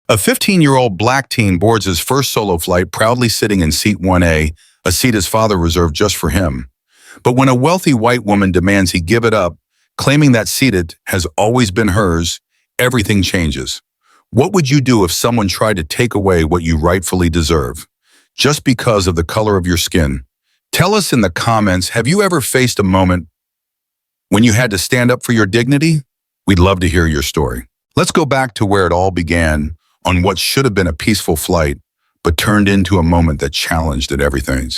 A 15-year-old black teen boards his first solo flight proudly sitting in seat 1A, a seat his father reserved just for him. But when a wealthy white woman demands he give it up, claiming that seat has always been hers, everything changes. What would you do if someone tried to take away what you rightfully deserve, just because of the color of your skin? Tell us in the comments, have you ever faced a moment when you had to stand up for your dignity? We'd love to hear your story. Let's go back to where it all began, on what should have been a peaceful flight, but turned into a moment that challenged at everything.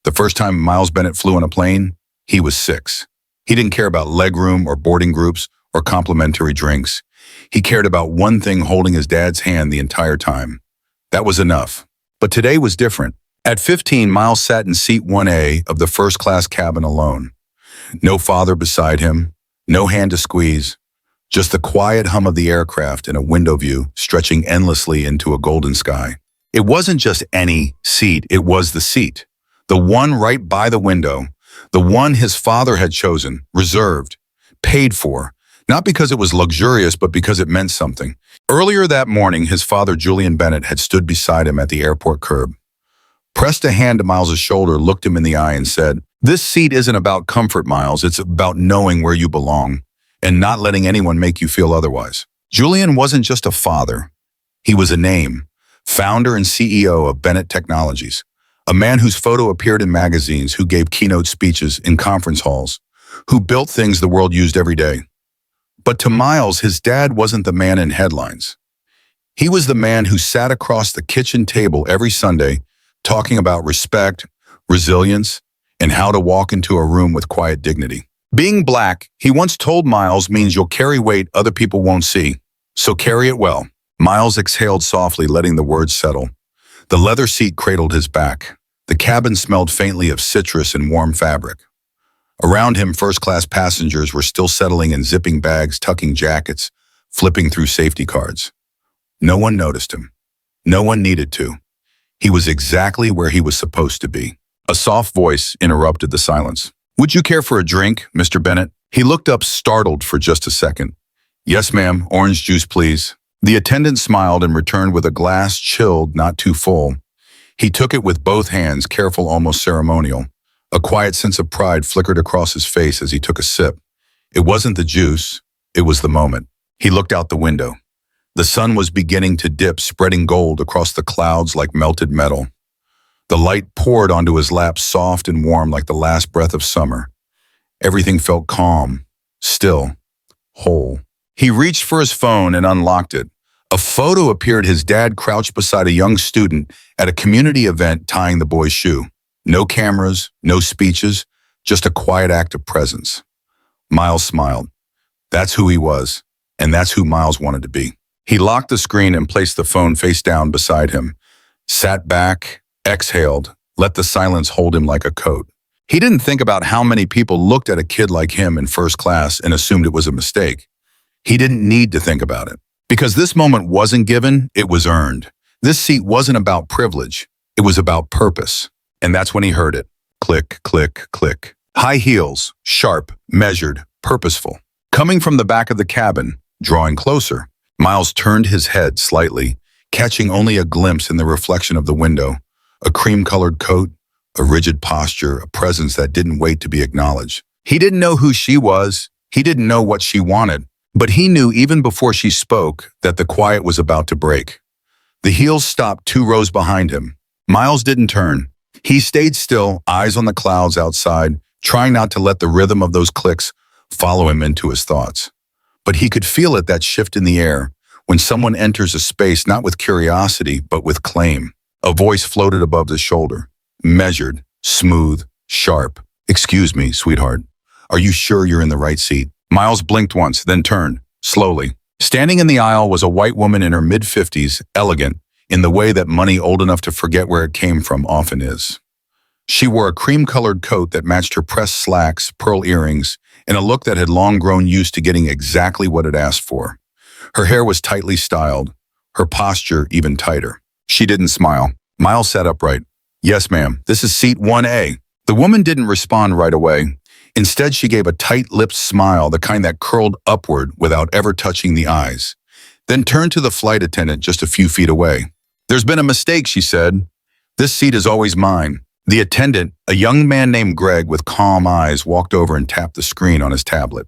The first time Miles Bennett flew on a plane, he was 6. He didn't care about legroom or boarding groups or complimentary drinks. He cared about one thing: holding his dad's hand the entire time. That was enough. But today was different. At 15, Miles sat in seat 1A of the first-class cabin alone. No father beside him, no hand to squeeze, just the quiet hum of the aircraft and a window view stretching endlessly into a golden sky. It wasn't just any seat, it was the seat. The one right by the window, the one his father had chosen, reserved, paid for, not because it was luxurious, but because it meant something. Earlier that morning, his father, Julian Bennett, had stood beside him at the airport curb, pressed a hand to Miles's shoulder, looked him in the eye and said, "This seat isn't about comfort, Miles. It's about knowing where you belong and not letting anyone make you feel otherwise." Julian wasn't just a father. He was a name, founder and CEO of Bennett Technologies, a man whose photo appeared in magazines, who gave keynote speeches in conference halls, who built things the world used every day. But to Miles, his dad wasn't the man in headlines. He was the man who sat across the kitchen table every Sunday talking about respect, resilience, and how to walk into a room with quiet dignity. Being black, he once told Miles, means you'll carry weight other people won't see, so carry it well. Miles exhaled softly, letting the words settle. The leather seat cradled his back. The cabin smelled faintly of citrus and warm fabric. Around him, first-class passengers were still settling in zipping bags, tucking jackets, flipping through safety cards. No one noticed him. No one needed to. He was exactly where he was supposed to be. A soft voice interrupted the silence. "Would you care for a drink, Mr. Bennett?" He looked up, startled for just a second. "Yes, ma'am. Orange juice, please." The attendant smiled and returned with a glass, chilled, not too full. He took it with both hands, careful, almost ceremonial. A quiet sense of pride flickered across his face as he took a sip. It wasn't the juice, it was the moment. He looked out the window. The sun was beginning to dip, spreading gold across the clouds like melted metal. The light poured onto his lap, soft and warm like the last breath of summer. Everything felt calm, still, whole. He reached for his phone and unlocked it. A photo appeared: his dad crouched beside a young student at a community event, tying the boy's shoe. No cameras, no speeches, just a quiet act of presence. Miles smiled. That's who he was, and that's who Miles wanted to be. He locked the screen and placed the phone face down beside him, sat back, exhaled, let the silence hold him like a coat. He didn't think about how many people looked at a kid like him in first class and assumed it was a mistake. He didn't need to think about it, because this moment wasn't given, it was earned. This seat wasn't about privilege, it was about purpose. And that's when he heard it. Click, click, click. High heels, sharp, measured, purposeful. Coming from the back of the cabin, drawing closer. Miles turned his head slightly, catching only a glimpse in the reflection of the window. A cream-colored coat, a rigid posture, a presence that didn't wait to be acknowledged. He didn't know who she was. He didn't know what she wanted. But he knew even before she spoke that the quiet was about to break. The heels stopped 2 rows behind him. Miles didn't turn. He stayed still, eyes on the clouds outside, trying not to let the rhythm of those clicks follow him into his thoughts. But he could feel it, that shift in the air, when someone enters a space not with curiosity, but with claim. A voice floated above his shoulder, measured, smooth, sharp. "Excuse me, sweetheart. Are you sure you're in the right seat?" Miles blinked once, then turned, slowly. Standing in the aisle was a white woman in her mid-50s, elegant, in the way that money old enough to forget where it came from often is. She wore a cream-colored coat that matched her pressed slacks, pearl earrings, and a look that had long grown used to getting exactly what it asked for. Her hair was tightly styled, her posture even tighter. She didn't smile. Miles sat upright. "Yes, ma'am, this is seat 1A. The woman didn't respond right away. Instead, she gave a tight-lipped smile, the kind that curled upward without ever touching the eyes. then turned to the flight attendant just a few feet away. "There's been a mistake," she said. "This seat is always mine." The attendant, a young man named Greg with calm eyes, walked over and tapped the screen on his tablet.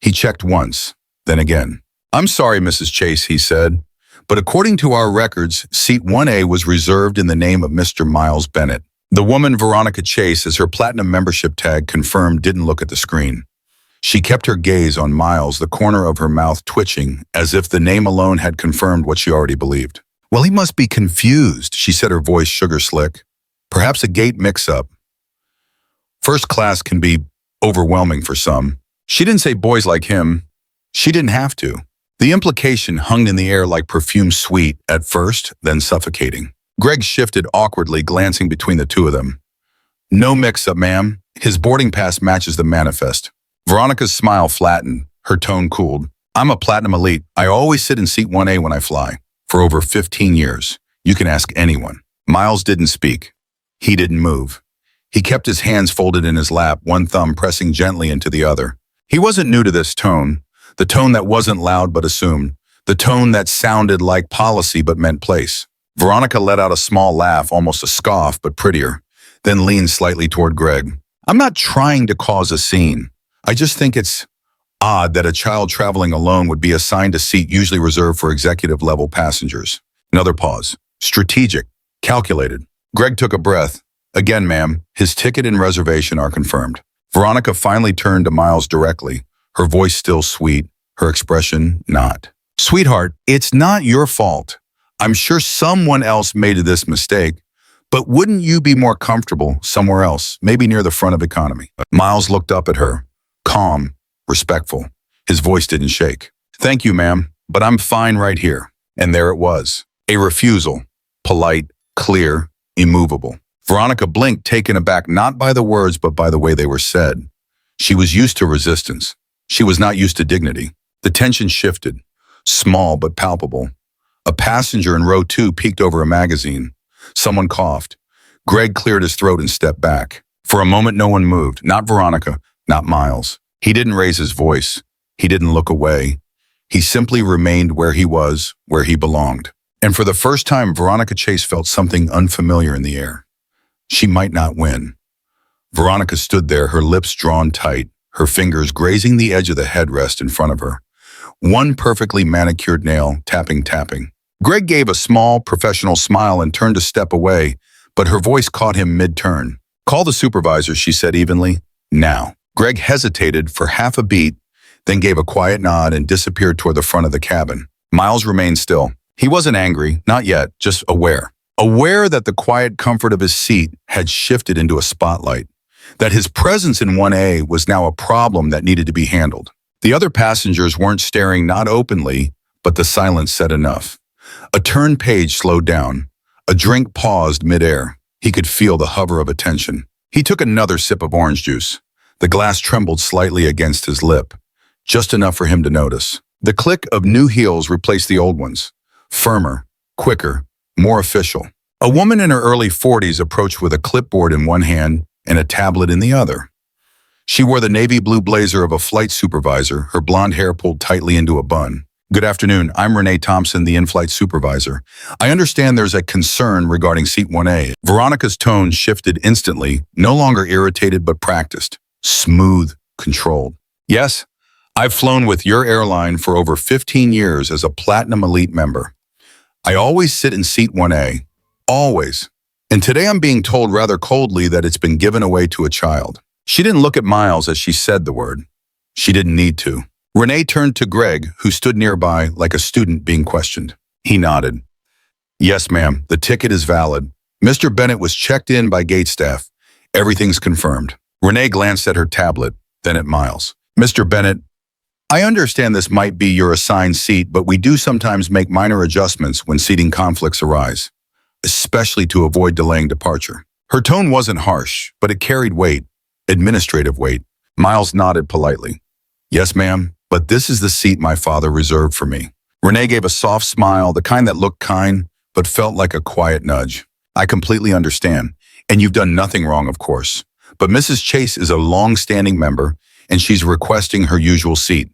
He checked once, then again. "I'm sorry, Mrs. Chase," he said, "but according to our records, seat 1A was reserved in the name of Mr. Miles Bennett." The woman Veronica Chase, as her platinum membership tag confirmed, didn't look at the screen. She kept her gaze on Miles, the corner of her mouth twitching, as if the name alone had confirmed what she already believed. "Well, he must be confused," she said, her voice sugar slick. "Perhaps a gate mix-up. First class can be overwhelming for some." She didn't say boys like him. She didn't have to. The implication hung in the air like perfume sweet at first, then suffocating. Greg shifted awkwardly, glancing between the two of them. "No mix-up, ma'am. His boarding pass matches the manifest." Veronica's smile flattened. Her tone cooled. "I'm a platinum elite. I always sit in seat 1A when I fly. For over 15 years. You can ask anyone." Miles didn't speak. He didn't move. He kept his hands folded in his lap, one thumb pressing gently into the other. He wasn't new to this tone, the tone that wasn't loud but assumed, the tone that sounded like policy but meant place. Veronica let out a small laugh, almost a scoff, but prettier, then leaned slightly toward Greg. "I'm not trying to cause a scene. I just think it's odd that a child traveling alone would be assigned a seat usually reserved for executive-level passengers." Another pause. Strategic. Calculated. Greg took a breath. "Again, ma'am, his ticket and reservation are confirmed." Veronica finally turned to Miles directly, her voice still sweet, her expression not. "Sweetheart, it's not your fault. I'm sure someone else made this mistake, but wouldn't you be more comfortable somewhere else, maybe near the front of economy?" Miles looked up at her, calm, respectful. His voice didn't shake. "Thank you, ma'am, but I'm fine right here." And there it was. A refusal. Polite, clear, immovable. Veronica blinked, taken aback not by the words but by the way they were said. She was used to resistance. She was not used to dignity. The tension shifted, small but palpable. A passenger in row 2 peeked over a magazine. Someone coughed. Greg cleared his throat and stepped back. For a moment no one moved, not Veronica, not Miles. He didn't raise his voice. He didn't look away. He simply remained where he was, where he belonged. And for the first time, Veronica Chase felt something unfamiliar in the air. She might not win. Veronica stood there, her lips drawn tight, her fingers grazing the edge of the headrest in front of her. One perfectly manicured nail, tapping. Greg gave a small, professional smile and turned to step away, but her voice caught him mid-turn. "Call the supervisor," she said evenly. "Now." Greg hesitated for half a beat, then gave a quiet nod and disappeared toward the front of the cabin. Miles remained still. He wasn't angry, not yet, just aware. Aware that the quiet comfort of his seat had shifted into a spotlight, that his presence in 1A was now a problem that needed to be handled. The other passengers weren't staring, not openly, but the silence said enough. A turned page slowed down. A drink paused midair. He could feel the hover of attention. He took another sip of orange juice. The glass trembled slightly against his lip, just enough for him to notice. The click of new heels replaced the old ones. Firmer, quicker, more official. A woman in her early 40s approached with a clipboard in one hand and a tablet in the other. She wore the navy blue blazer of a flight supervisor, her blonde hair pulled tightly into a bun. "Good afternoon, I'm Renee Thompson, the in-flight supervisor. I understand there's a concern regarding seat 1A. Veronica's tone shifted instantly, no longer irritated but practiced. Smooth, controlled. "Yes, I've flown with your airline for over 15 years as a Platinum Elite member. I always sit in seat 1A. Always. And today I'm being told rather coldly that it's been given away to a child." She didn't look at Miles as she said the word. She didn't need to. Renee turned to Greg, who stood nearby like a student being questioned. He nodded. "Yes, ma'am, the ticket is valid. Mr. Bennett was checked in by gate staff. Everything's confirmed." Renee glanced at her tablet, then at Miles. "Mr. Bennett, I understand this might be your assigned seat, but we do sometimes make minor adjustments when seating conflicts arise, especially to avoid delaying departure." Her tone wasn't harsh, but it carried weight, administrative weight. Miles nodded politely. "Yes, ma'am, but this is the seat my father reserved for me." Renee gave a soft smile, the kind that looked kind, but felt like a quiet nudge. "I completely understand, and you've done nothing wrong, of course. But Mrs. Chase is a long-standing member, and she's requesting her usual seat.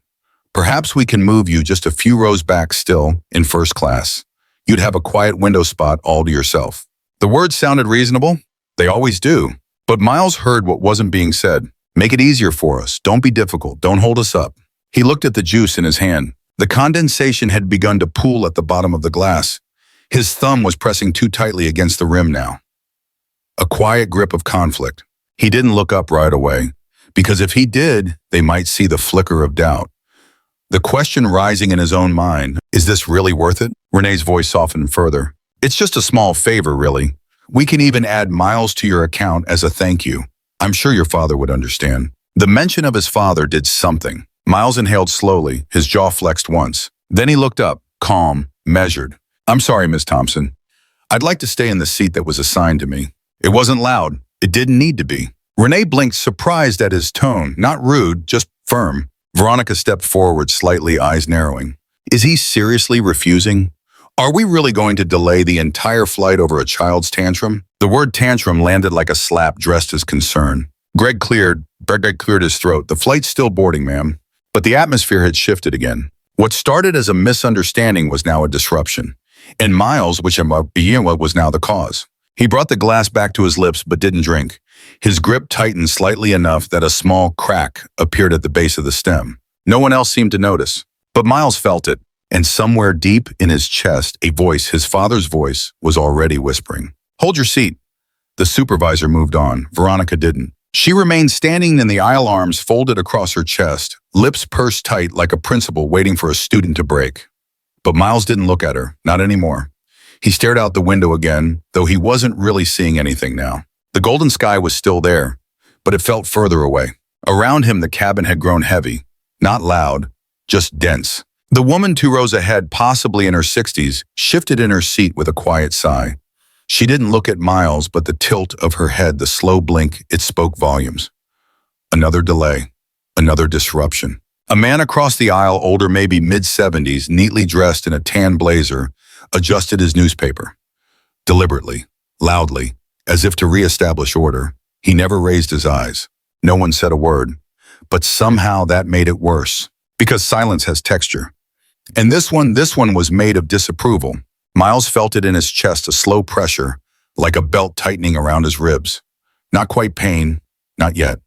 Perhaps we can move you just a few rows back still, in first class. You'd have a quiet window spot all to yourself. The words sounded reasonable. They always do. But Miles heard what wasn't being said. Make it easier for us. Don't be difficult. Don't hold us up. He looked at the juice in his hand. The condensation had begun to pool at the bottom of the glass. His thumb was pressing too tightly against the rim now. A quiet grip of conflict. He didn't look up right away, because if he did, they might see the flicker of doubt. The question rising in his own mind, is this really worth it? Renee's voice softened further. It's just a small favor, really. We can even add Miles to your account as a thank you. I'm sure your father would understand. The mention of his father did something. Miles inhaled slowly, his jaw flexed once. Then he looked up, calm, measured. I'm sorry, Miss Thompson. I'd like to stay in the seat that was assigned to me. It wasn't loud. It didn't need to be. Renee blinked, surprised at his tone, not rude, just firm. Veronica stepped forward, slightly, eyes narrowing. Is he seriously refusing? Are we really going to delay the entire flight over a child's tantrum? The word tantrum landed like a slap dressed as concern. Greg cleared his throat. The flight's still boarding, ma'am. But the atmosphere had shifted again. What started as a misunderstanding was now a disruption. And Miles, was now the cause. He brought the glass back to his lips but didn't drink. His grip tightened slightly enough that a small crack appeared at the base of the stem. No one else seemed to notice. But Miles felt it, and somewhere deep in his chest, a voice, his father's voice, was already whispering. Hold your seat. The supervisor moved on. Veronica didn't. She remained standing in the aisle, arms folded across her chest, lips pursed tight like a principal waiting for a student to break. But Miles didn't look at her, not anymore. He stared out the window again, though he wasn't really seeing anything now. The golden sky was still there, but it felt further away. Around him, the cabin had grown heavy, not loud, just dense. The woman 2 rows ahead, possibly in her 60s, shifted in her seat with a quiet sigh. She didn't look at Miles, but the tilt of her head, the slow blink, it spoke volumes. Another delay, another disruption. A man across the aisle, older, maybe mid-70s, neatly dressed in a tan blazer, adjusted his newspaper. Deliberately, loudly, as if to reestablish order. He never raised his eyes. No one said a word. But somehow that made it worse, because silence has texture. And this one was made of disapproval. Miles felt it in his chest, a slow pressure, like a belt tightening around his ribs. Not quite pain, not yet,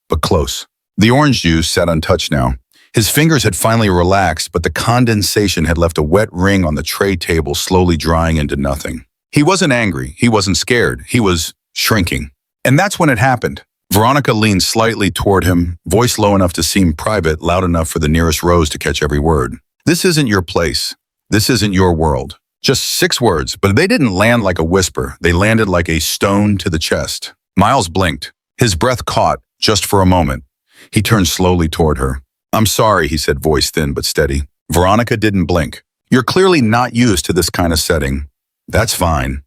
but close. The orange juice sat untouched now. His fingers had finally relaxed, but the condensation had left a wet ring on the tray table, slowly drying into nothing. He wasn't angry. He wasn't scared. He was shrinking. And that's when it happened. Veronica leaned slightly toward him, voice low enough to seem private, loud enough for the nearest rows to catch every word. This isn't your place. This isn't your world. Just 6 words, but they didn't land like a whisper. They landed like a stone to the chest. Miles blinked. His breath caught, just for a moment. He turned slowly toward her. I'm sorry, he said, voice thin but steady. Veronica didn't blink. You're clearly not used to this kind of setting. That's fine.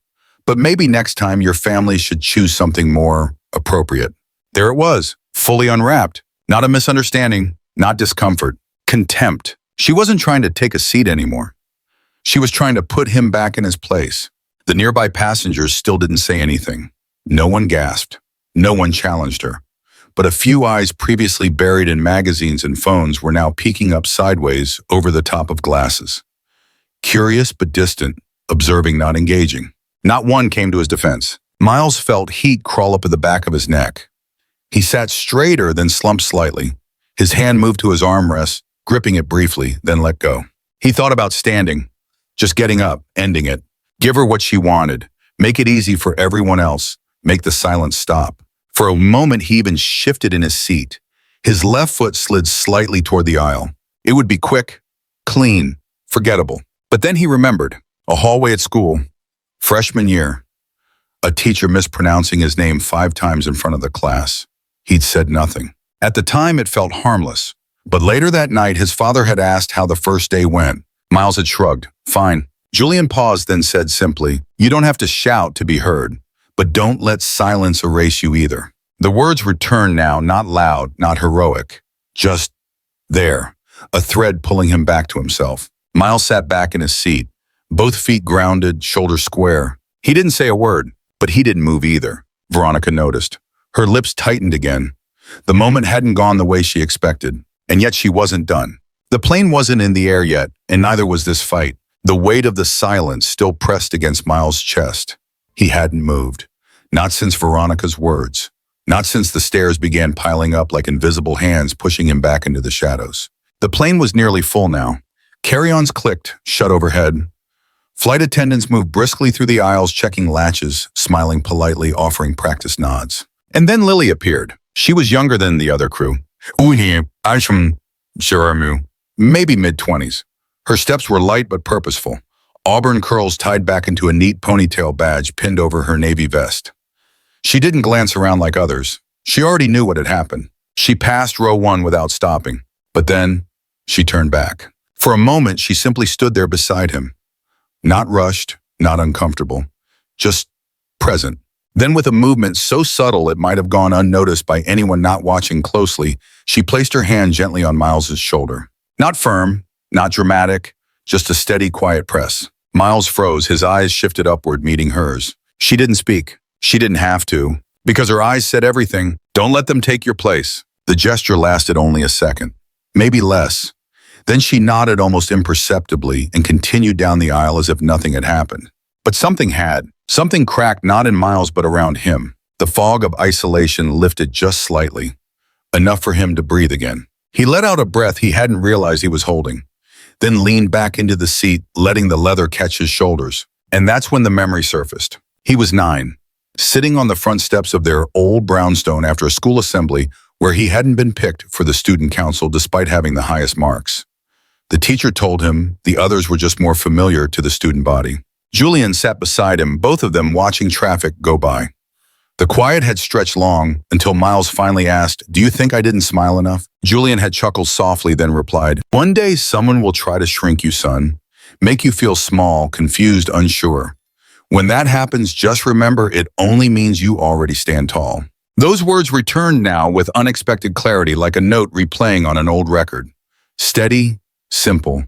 But maybe next time your family should choose something more appropriate. There it was, fully unwrapped. Not a misunderstanding, not discomfort, contempt. She wasn't trying to take a seat anymore. She was trying to put him back in his place. The nearby passengers still didn't say anything. No one gasped. No one challenged her. But a few eyes previously buried in magazines and phones were now peeking up sideways over the top of glasses. Curious but distant, observing, not engaging. Not one came to his defense. Miles felt heat crawl up at the back of his neck. He sat straighter, then slumped slightly. His hand moved to his armrest, gripping it briefly, then let go. He thought about standing, just getting up, ending it. Give her what she wanted. Make it easy for everyone else. Make the silence stop. For a moment, he even shifted in his seat. His left foot slid slightly toward the aisle. It would be quick, clean, forgettable. But then he remembered. A hallway at school. Freshman year. A teacher mispronouncing his name 5 times in front of the class. He'd said nothing. At the time, it felt harmless. But later that night, his father had asked how the first day went. Miles had shrugged. Fine. Julian paused, then said simply, you don't have to shout to be heard. But don't let silence erase you either. The words returned now, not loud, not heroic. Just there. A thread pulling him back to himself. Miles sat back in his seat, both feet grounded, shoulders square. He didn't say a word, but he didn't move either. Veronica noticed. Her lips tightened again. The moment hadn't gone the way she expected, and yet she wasn't done. The plane wasn't in the air yet, and neither was this fight. The weight of the silence still pressed against Miles' chest. He hadn't moved. Not since Veronica's words. Not since the stairs began piling up like invisible hands pushing him back into the shadows. The plane was nearly full now. Carry-ons clicked, shut overhead. Flight attendants moved briskly through the aisles, checking latches, smiling politely, offering practice nods. And then Lily appeared. She was younger than the other crew. I'm from Shiramu. Maybe mid-20s. Her steps were light but purposeful. Auburn curls tied back into a neat ponytail badge pinned over her navy vest. She didn't glance around like others. She already knew what had happened. She passed row 1 without stopping. But then, she turned back. For a moment, she simply stood there beside him. Not rushed, not uncomfortable. Just present. Then with a movement so subtle it might have gone unnoticed by anyone not watching closely, she placed her hand gently on Miles's shoulder. Not firm, not dramatic, just a steady, quiet press. Miles froze, his eyes shifted upward, meeting hers. She didn't speak. She didn't have to, because her eyes said everything. Don't let them take your place. The gesture lasted only a second, maybe less. Then she nodded almost imperceptibly and continued down the aisle as if nothing had happened. But something had. Something cracked not in Miles but around him. The fog of isolation lifted just slightly, enough for him to breathe again. He let out a breath he hadn't realized he was holding, then leaned back into the seat, letting the leather catch his shoulders. And that's when the memory surfaced. He was 9, sitting on the front steps of their old brownstone after a school assembly where he hadn't been picked for the student council despite having the highest marks. The teacher told him the others were just more familiar to the student body. Julian sat beside him, both of them watching traffic go by. The quiet had stretched long until Miles finally asked, "Do you think I didn't smile enough?" Julian had chuckled softly, then replied, "One day someone will try to shrink you, son. Make you feel small, confused, unsure. When that happens, just remember it only means you already stand tall." Those words returned now with unexpected clarity, like a note replaying on an old record. Steady, simple,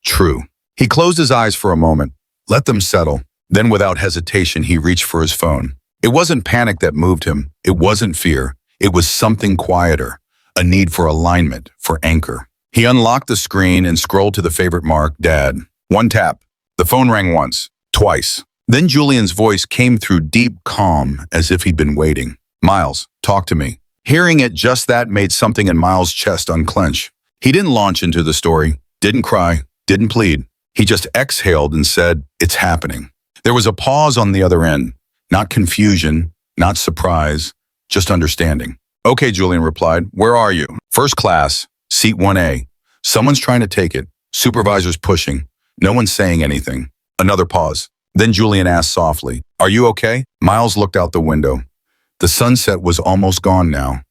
true. He closed his eyes for a moment, let them settle. Then without hesitation, he reached for his phone. It wasn't panic that moved him. It wasn't fear. It was something quieter, a need for alignment, for anchor. He unlocked the screen and scrolled to the favorite mark, Dad. One tap. The phone rang once, twice. Then Julian's voice came through deep calm, as if he'd been waiting. "Miles, talk to me." Hearing it just that made something in Miles' chest unclench. He didn't launch into the story, didn't cry, didn't plead. He just exhaled and said, "It's happening." There was a pause on the other end. Not confusion, not surprise, just understanding. "Okay," Julian replied. "Where are you?" "First class, seat 1A. Someone's trying to take it. Supervisor's pushing. No one's saying anything." Another pause. Then Julian asked softly, "Are you okay?" Miles looked out the window. The sunset was almost gone now.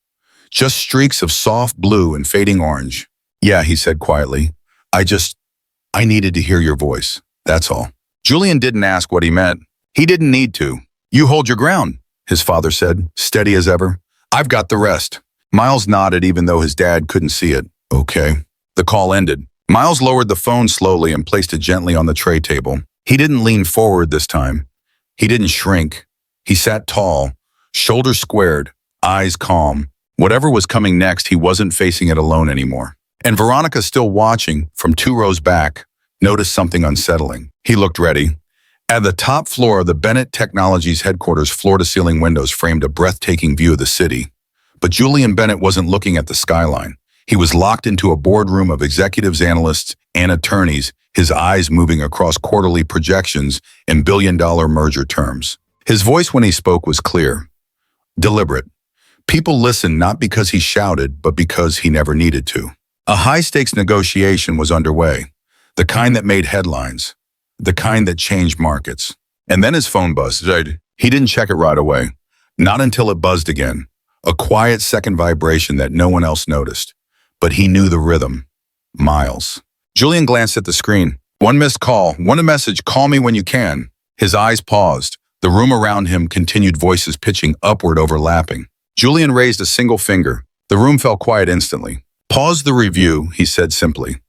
Just streaks of soft blue and fading orange. "Yeah," he said quietly. I needed to hear your voice. That's all." Julian didn't ask what he meant. He didn't need to. "You hold your ground," his father said, steady as ever. "I've got the rest." Miles nodded even though his dad couldn't see it. "Okay." The call ended. Miles lowered the phone slowly and placed it gently on the tray table. He didn't lean forward this time. He didn't shrink. He sat tall, shoulders squared, eyes calm. Whatever was coming next, he wasn't facing it alone anymore. And Veronica, still watching from 2 rows back, noticed something unsettling. He looked ready. At the top floor of the Bennett Technologies headquarters, floor-to-ceiling windows framed a breathtaking view of the city. But Julian Bennett wasn't looking at the skyline. He was locked into a boardroom of executives, analysts, and attorneys, his eyes moving across quarterly projections and billion-dollar merger terms. His voice when he spoke was clear, deliberate. People listened not because he shouted, but because he never needed to. A high-stakes negotiation was underway, the kind that made headlines, the kind that changed markets. And then his phone buzzed. He didn't check it right away, not until it buzzed again, a quiet second vibration that no one else noticed. But he knew the rhythm. Miles. Julian glanced at the screen. "One missed call, one message, call me when you can." His eyes paused. The room around him continued, voices pitching upward, overlapping. Julian raised a single finger. The room fell quiet instantly. "Pause the review," he said simply.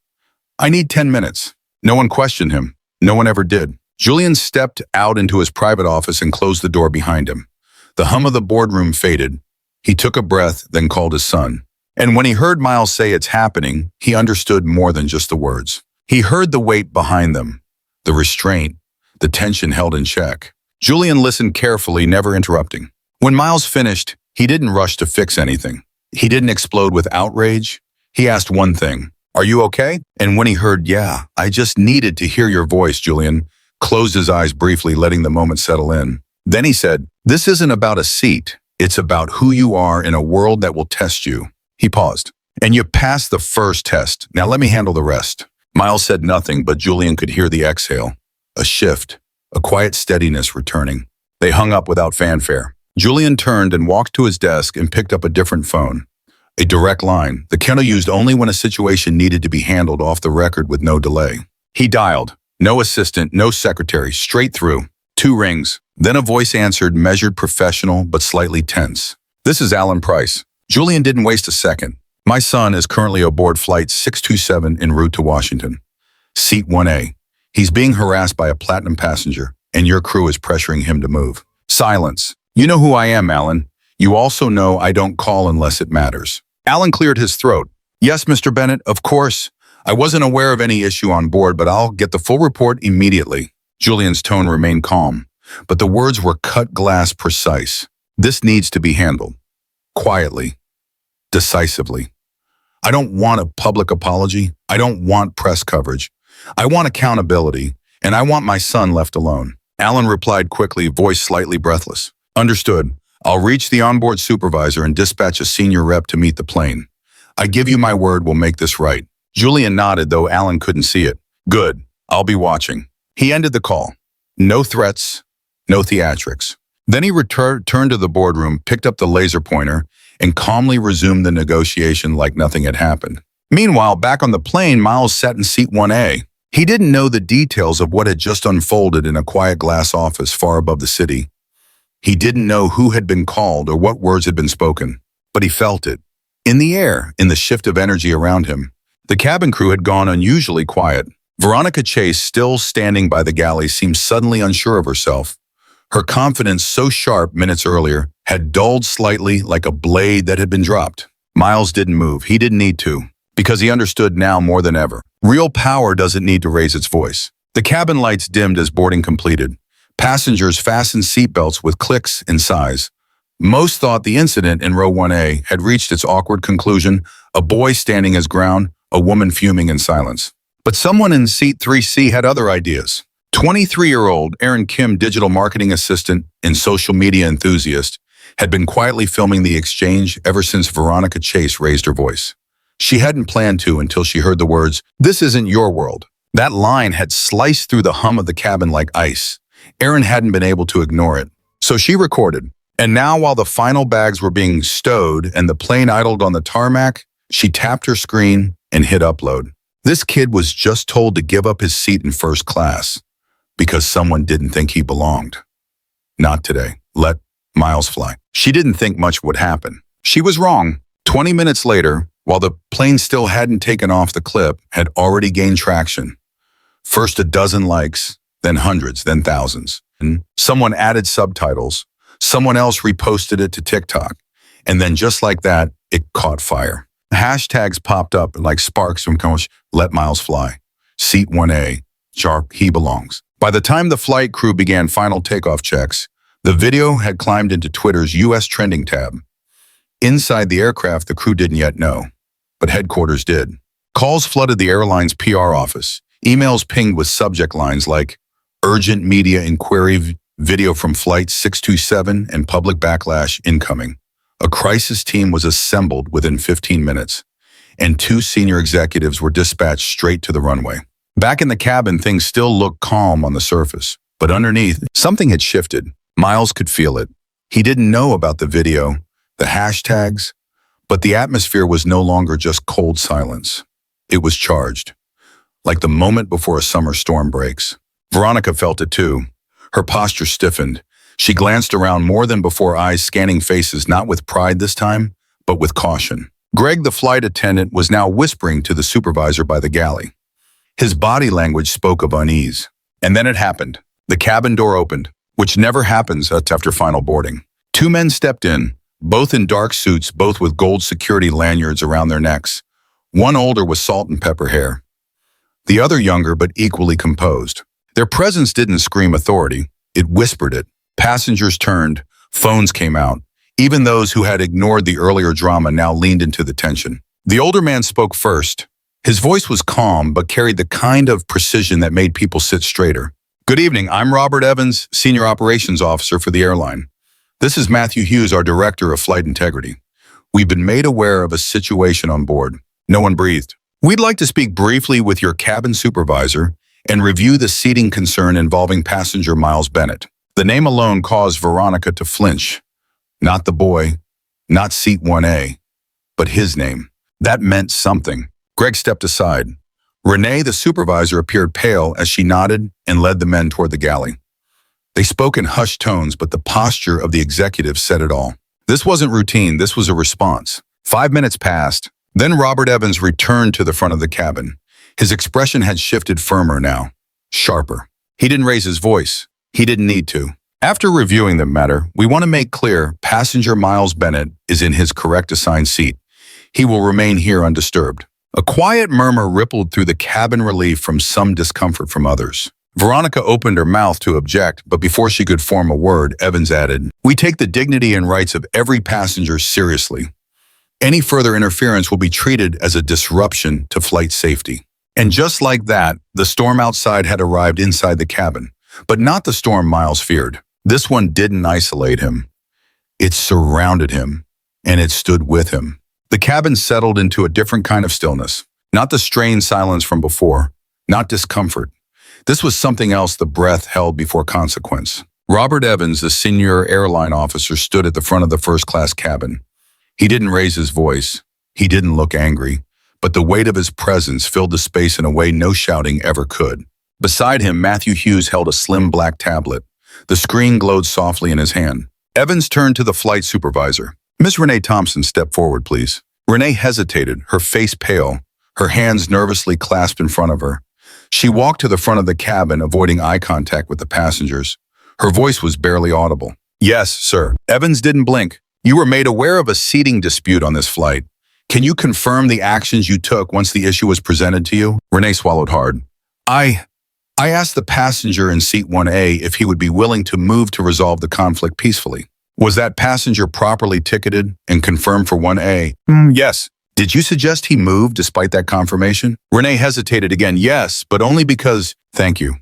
"I need 10 minutes. No one questioned him. No one ever did. Julian stepped out into his private office and closed the door behind him. The hum of the boardroom faded. He took a breath, then called his son. And when he heard Miles say it's happening, he understood more than just the words. He heard the weight behind them, the restraint, the tension held in check. Julian listened carefully, never interrupting. When Miles finished, he didn't rush to fix anything. He didn't explode with outrage. He asked one thing, "Are you okay?" And when he heard, "Yeah, I just needed to hear your voice," Julian closed his eyes briefly, letting the moment settle in. Then he said, "This isn't about a seat. It's about who you are in a world that will test you." He paused. "And you passed the first test. Now let me handle the rest." Miles said nothing, but Julian could hear the exhale. A shift, a quiet steadiness returning. They hung up without fanfare. Julian turned and walked to his desk and picked up a different phone. A direct line, the Kennel used only when a situation needed to be handled off the record with no delay. He dialed. No assistant, no secretary, straight through. 2 rings. Then a voice answered, measured, professional, but slightly tense. "This is Alan Price." Julian didn't waste a second. "My son is currently aboard flight 627 en route to Washington. Seat 1A. He's being harassed by a platinum passenger, and your crew is pressuring him to move." Silence. "You know who I am, Alan. You also know I don't call unless it matters." Alan cleared his throat. "Yes, Mr. Bennett, of course. I wasn't aware of any issue on board, but I'll get the full report immediately." Julian's tone remained calm, but the words were cut glass precise. "This needs to be handled. Quietly. Decisively. I don't want a public apology. I don't want press coverage. I want accountability, and I want my son left alone." Alan replied quickly, voice slightly breathless. "Understood. I'll reach the onboard supervisor and dispatch a senior rep to meet the plane. I give you my word we'll make this right." Julian nodded, though Alan couldn't see it. "Good. I'll be watching." He ended the call. No threats, no theatrics. Then he returned to the boardroom, picked up the laser pointer, and calmly resumed the negotiation like nothing had happened. Meanwhile, back on the plane, Miles sat in seat 1A. He didn't know the details of what had just unfolded in a quiet glass office far above the city. He didn't know who had been called or what words had been spoken, but he felt it. In the air, in the shift of energy around him. The cabin crew had gone unusually quiet. Veronica Chase, still standing by the galley, seemed suddenly unsure of herself. Her confidence, so sharp minutes earlier, had dulled slightly like a blade that had been dropped. Miles didn't move. He didn't need to, because he understood now more than ever. Real power doesn't need to raise its voice. The cabin lights dimmed as boarding completed. Passengers fastened seatbelts with clicks and sighs. Most thought the incident in row 1A had reached its awkward conclusion, a boy standing his ground, a woman fuming in silence. But someone in seat 3C had other ideas. 23-year-old Erin Kim, digital marketing assistant and social media enthusiast, had been quietly filming the exchange ever since Veronica Chase raised her voice. She hadn't planned to until she heard the words, "This isn't your world." That line had sliced through the hum of the cabin like ice. Erin hadn't been able to ignore it. So she recorded. And now, while the final bags were being stowed and the plane idled on the tarmac, she tapped her screen and hit upload. This kid was just told to give up his seat in first class because someone didn't think he belonged. Not today. Let Miles fly. She didn't think much would happen. She was wrong. 20 minutes later, while the plane still hadn't taken off, the clip had already gained traction. First a dozen likes, then hundreds, then thousands. And someone added subtitles. Someone else reposted it to TikTok. And then just like that, it caught fire. Hashtags popped up like sparks from Coach, "Let Miles fly." Seat 1A, sharp, he belongs. By the time the flight crew began final takeoff checks, the video had climbed into Twitter's U.S. trending tab. Inside the aircraft, the crew didn't yet know, but headquarters did. Calls flooded the airline's PR office. Emails pinged with subject lines like, "Urgent media inquiry, video from Flight 627 and public backlash incoming." A crisis team was assembled within 15 minutes, and 2 senior executives were dispatched straight to the runway. Back in the cabin, things still looked calm on the surface, but underneath, something had shifted. Miles could feel it. He didn't know about the video, the hashtags, but the atmosphere was no longer just cold silence. It was charged, like the moment before a summer storm breaks. Veronica felt it too. Her posture stiffened. She glanced around more than before, eyes scanning faces, not with pride this time, but with caution. Greg, the flight attendant, was now whispering to the supervisor by the galley. His body language spoke of unease. And then it happened. The cabin door opened, which never happens after final boarding. 2 men stepped in, both in dark suits, both with gold security lanyards around their necks. One older with salt and pepper hair, the other younger but equally composed. Their presence didn't scream authority, it whispered it. Passengers turned, phones came out. Even those who had ignored the earlier drama now leaned into the tension. The older man spoke first. His voice was calm but carried the kind of precision that made people sit straighter. "Good evening, I'm Robert Evans, Senior Operations Officer for the airline. This is Matthew Hughes, our Director of Flight Integrity. We've been made aware of a situation on board." No one breathed. "We'd like to speak briefly with your cabin supervisor and review the seating concern involving passenger Miles Bennett." The name alone caused Veronica to flinch. Not the boy, not seat 1A, but his name. That meant something. Greg stepped aside. Renee, the supervisor, appeared pale as she nodded and led the men toward the galley. They spoke in hushed tones, but the posture of the executive said it all. This wasn't routine, this was a response. 5 minutes passed. Then Robert Evans returned to the front of the cabin. His expression had shifted firmer now, sharper. He didn't raise his voice. He didn't need to. "After reviewing the matter, we want to make clear passenger Miles Bennett is in his correct assigned seat. He will remain here undisturbed." A quiet murmur rippled through the cabin, relief from some discomfort from others. Veronica opened her mouth to object, but before she could form a word, Evans added, "We take the dignity and rights of every passenger seriously. Any further interference will be treated as a disruption to flight safety." And just like that, the storm outside had arrived inside the cabin, but not the storm Miles feared. This one didn't isolate him. It surrounded him, and it stood with him. The cabin settled into a different kind of stillness, not the strained silence from before, not discomfort. This was something else, the breath held before consequence. Robert Evans, the senior airline officer, stood at the front of the first-class cabin. He didn't raise his voice. He didn't look angry, but the weight of his presence filled the space in a way no shouting ever could. Beside him, Matthew Hughes held a slim black tablet. The screen glowed softly in his hand. Evans turned to the flight supervisor. "Miss Renee Thompson, step forward, please." Renee hesitated, her face pale, her hands nervously clasped in front of her. She walked to the front of the cabin, avoiding eye contact with the passengers. Her voice was barely audible. "Yes, sir." Evans didn't blink. "You were made aware of a seating dispute on this flight. Can you confirm the actions you took once the issue was presented to you?" Renee swallowed hard. I asked the passenger in seat 1A if he would be willing to move to resolve the conflict peacefully. Was that passenger properly ticketed and confirmed for 1A? Yes. Did you suggest he moved despite that confirmation? Renee hesitated again. Yes, but only because... Thank you.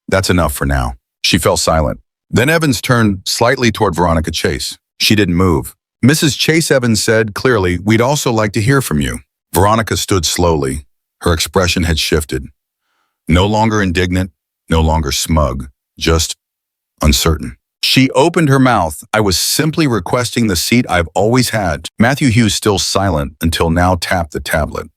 That's enough for now. She fell silent. Then Evans turned slightly toward Veronica Chase. She didn't move. "Mrs. Chase," Evans said clearly, "we'd also like to hear from you." Veronica stood slowly. Her expression had shifted. No longer indignant, no longer smug, just uncertain. She opened her mouth. "I was simply requesting the seat I've always had." Matthew Hughes, still silent until now, tapped the tablet.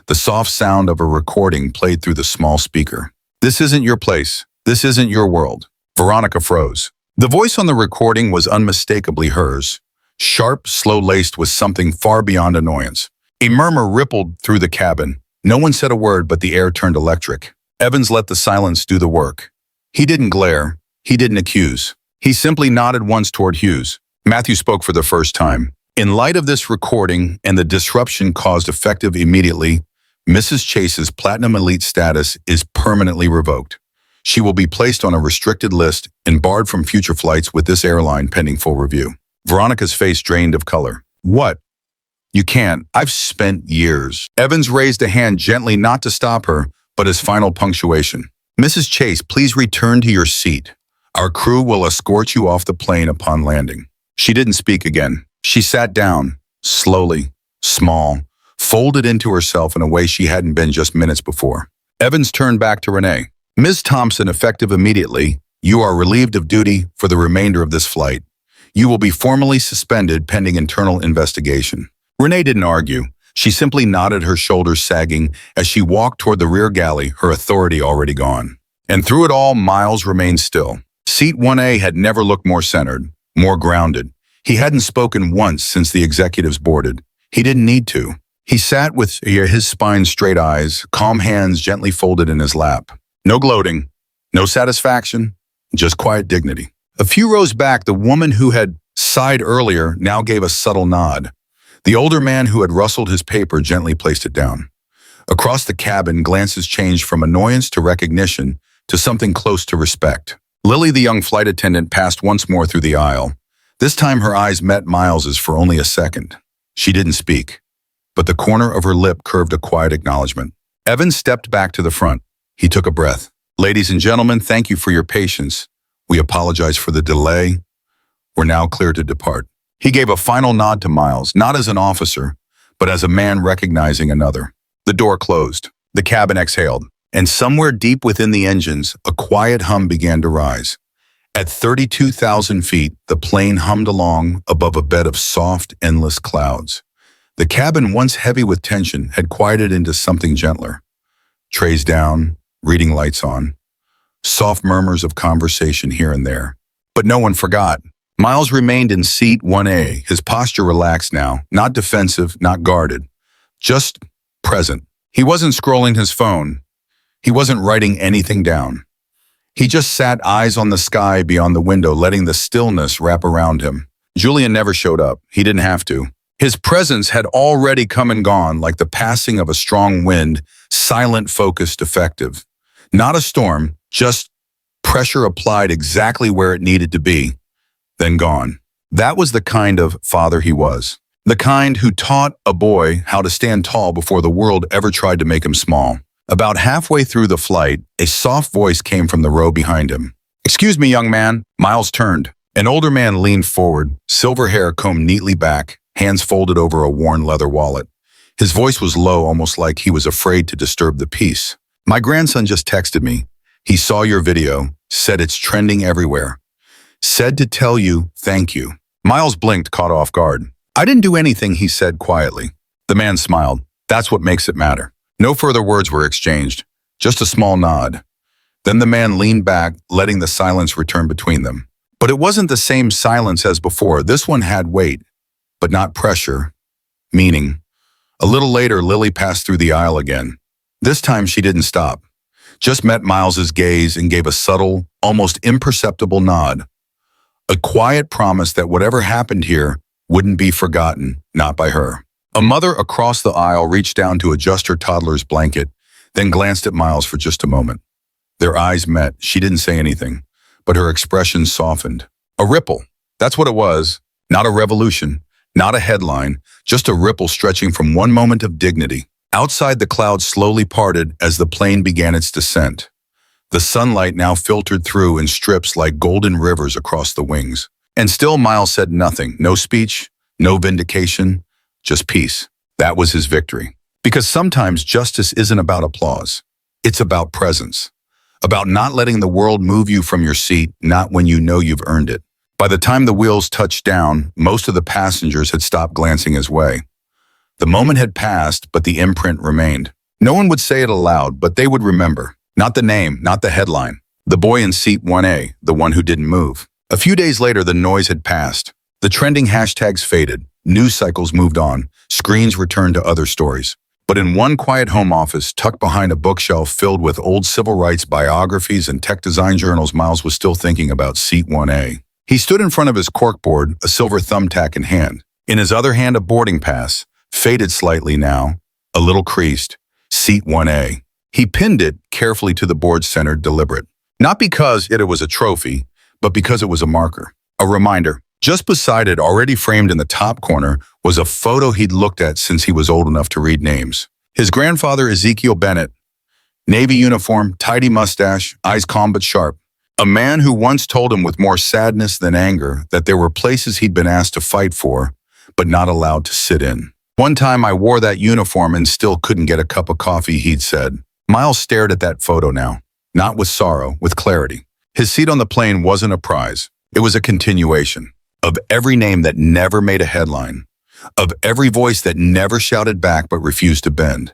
The soft sound of a recording played through the small speaker. "This isn't your place. This isn't your world." Veronica froze. The voice on the recording was unmistakably hers, sharp, slow-laced with something far beyond annoyance. A murmur rippled through the cabin. No one said a word, but the air turned electric. Evans let the silence do the work. He didn't glare. He didn't accuse. He simply nodded once toward Hughes. Matthew spoke for the first time. "In light of this recording and the disruption caused effective immediately, Mrs. Chase's Platinum Elite status is permanently revoked. She will be placed on a restricted list and barred from future flights with this airline pending full review." Veronica's face drained of color. "What? You can't. I've spent years." Evans raised a hand gently, not to stop her, but as final punctuation. "Mrs. Chase, please return to your seat. Our crew will escort you off the plane upon landing." She didn't speak again. She sat down, slowly, small, folded into herself in a way she hadn't been just minutes before. Evans turned back to Renee. "Ms. Thompson, effective immediately, you are relieved of duty for the remainder of this flight. You will be formally suspended pending internal investigation." Renee didn't argue. She simply nodded, her shoulders sagging as she walked toward the rear galley, her authority already gone. And through it all, Miles remained still. Seat 1A had never looked more centered, more grounded. He hadn't spoken once since the executives boarded. He didn't need to. He sat with his spine straight, eyes, calm hands gently folded in his lap. No gloating, no satisfaction, just quiet dignity. A few rows back, the woman who had sighed earlier, now gave a subtle nod. The older man who had rustled his paper gently placed it down. Across the cabin, glances changed from annoyance to recognition to something close to respect. Lily, the young flight attendant, passed once more through the aisle. This time her eyes met Miles's for only a second. She didn't speak, but the corner of her lip curved a quiet acknowledgement. Evans stepped back to the front. He took a breath. Ladies and gentlemen, thank you for your patience. We apologize for the delay. We're now clear to depart. He gave a final nod to Miles, not as an officer, but as a man recognizing another. The door closed. The cabin exhaled. And somewhere deep within the engines, a quiet hum began to rise. At 32,000 feet, the plane hummed along above a bed of soft, endless clouds. The cabin, once heavy with tension, had quieted into something gentler. Trays down, reading lights on. Soft murmurs of conversation here and there. But no one forgot. Miles remained in seat 1A, his posture relaxed now, not defensive, not guarded, just present. He wasn't scrolling his phone. He wasn't writing anything down. He just sat, eyes on the sky beyond the window, letting the stillness wrap around him. Julian never showed up. He didn't have to. His presence had already come and gone like the passing of a strong wind, silent, focused, effective. Not a storm, just pressure applied exactly where it needed to be, then gone. That was the kind of father he was. The kind who taught a boy how to stand tall before the world ever tried to make him small. About halfway through the flight, a soft voice came from the row behind him. "Excuse me, young man." Miles turned. An older man leaned forward, silver hair combed neatly back, hands folded over a worn leather wallet. His voice was low, almost like he was afraid to disturb the peace. "My grandson just texted me. He saw your video, said it's trending everywhere. Said to tell you thank you." Miles blinked, caught off guard. "I didn't do anything," he said quietly. The man smiled. "That's what makes it matter." No further words were exchanged, just a small nod. Then the man leaned back, letting the silence return between them. But it wasn't the same silence as before. This one had weight, but not pressure, meaning. A little later, Lily passed through the aisle again. This time she didn't stop, just met Miles's gaze and gave a subtle, almost imperceptible nod. A quiet promise that whatever happened here wouldn't be forgotten, not by her. A mother across the aisle reached down to adjust her toddler's blanket, then glanced at Miles for just a moment. Their eyes met. She didn't say anything, but her expression softened. A ripple. That's what it was. Not a revolution, not a headline, just a ripple stretching from one moment of dignity. Outside, the clouds slowly parted as the plane began its descent. The sunlight now filtered through in strips like golden rivers across the wings. And still Miles said nothing. No speech, no vindication, just peace. That was his victory. Because sometimes justice isn't about applause. It's about presence. About not letting the world move you from your seat, not when you know you've earned it. By the time the wheels touched down, most of the passengers had stopped glancing his way. The moment had passed, but the imprint remained. No one would say it aloud, but they would remember. Not the name, not the headline. The boy in seat 1A, the one who didn't move. A few days later, the noise had passed. The trending hashtags faded. News cycles moved on. Screens returned to other stories. But in one quiet home office, tucked behind a bookshelf filled with old civil rights biographies and tech design journals, Miles was still thinking about seat 1A. He stood in front of his corkboard, a silver thumbtack in hand. In his other hand, a boarding pass, faded slightly now, a little creased. Seat 1A. He pinned it carefully to the board's center, deliberate. Not because it was a trophy, but because it was a marker, a reminder. Just beside it, already framed in the top corner, was a photo he'd looked at since he was old enough to read names. His grandfather, Ezekiel Bennett. Navy uniform, tidy mustache, eyes calm but sharp. A man who once told him with more sadness than anger that there were places he'd been asked to fight for, but not allowed to sit in. "One time I wore that uniform and still couldn't get a cup of coffee," he'd said. Miles stared at that photo now, not with sorrow, with clarity. His seat on the plane wasn't a prize. It was a continuation of every name that never made a headline, of every voice that never shouted back but refused to bend,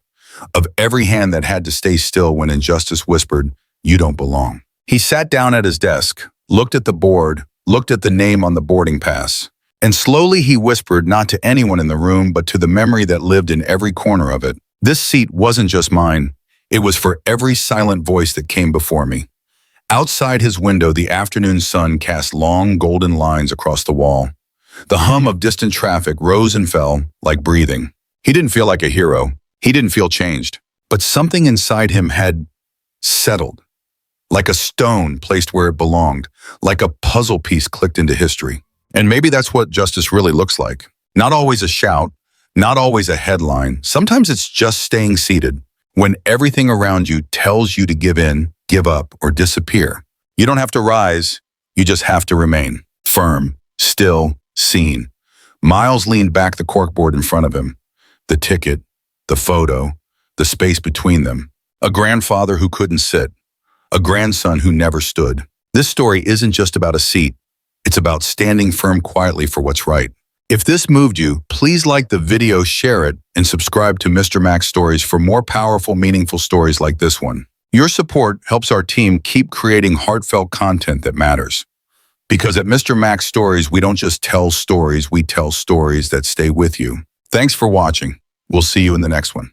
of every hand that had to stay still when injustice whispered, "You don't belong." He sat down at his desk, looked at the board, looked at the name on the boarding pass, and slowly he whispered, not to anyone in the room, but to the memory that lived in every corner of it. This seat wasn't just mine. It was for every silent voice that came before me. Outside his window, the afternoon sun cast long golden lines across the wall. The hum of distant traffic rose and fell like breathing. He didn't feel like a hero. He didn't feel changed. But something inside him had settled, like a stone placed where it belonged, like a puzzle piece clicked into history. And maybe that's what justice really looks like. Not always a shout, not always a headline. Sometimes it's just staying seated when everything around you tells you to give in, give up, or disappear. You don't have to rise, you just have to remain firm, still, seen. Miles leaned back the corkboard in front of him. The ticket, the photo, the space between them. A grandfather who couldn't sit. A grandson who never stood. This story isn't just about a seat. It's about standing firm quietly for what's right. If this moved you, please like the video, share it, and subscribe to Mr. Max Stories for more powerful, meaningful stories like this one. Your support helps our team keep creating heartfelt content that matters. Because at Mr. Max Stories, we don't just tell stories, we tell stories that stay with you. Thanks for watching. We'll see you in the next one.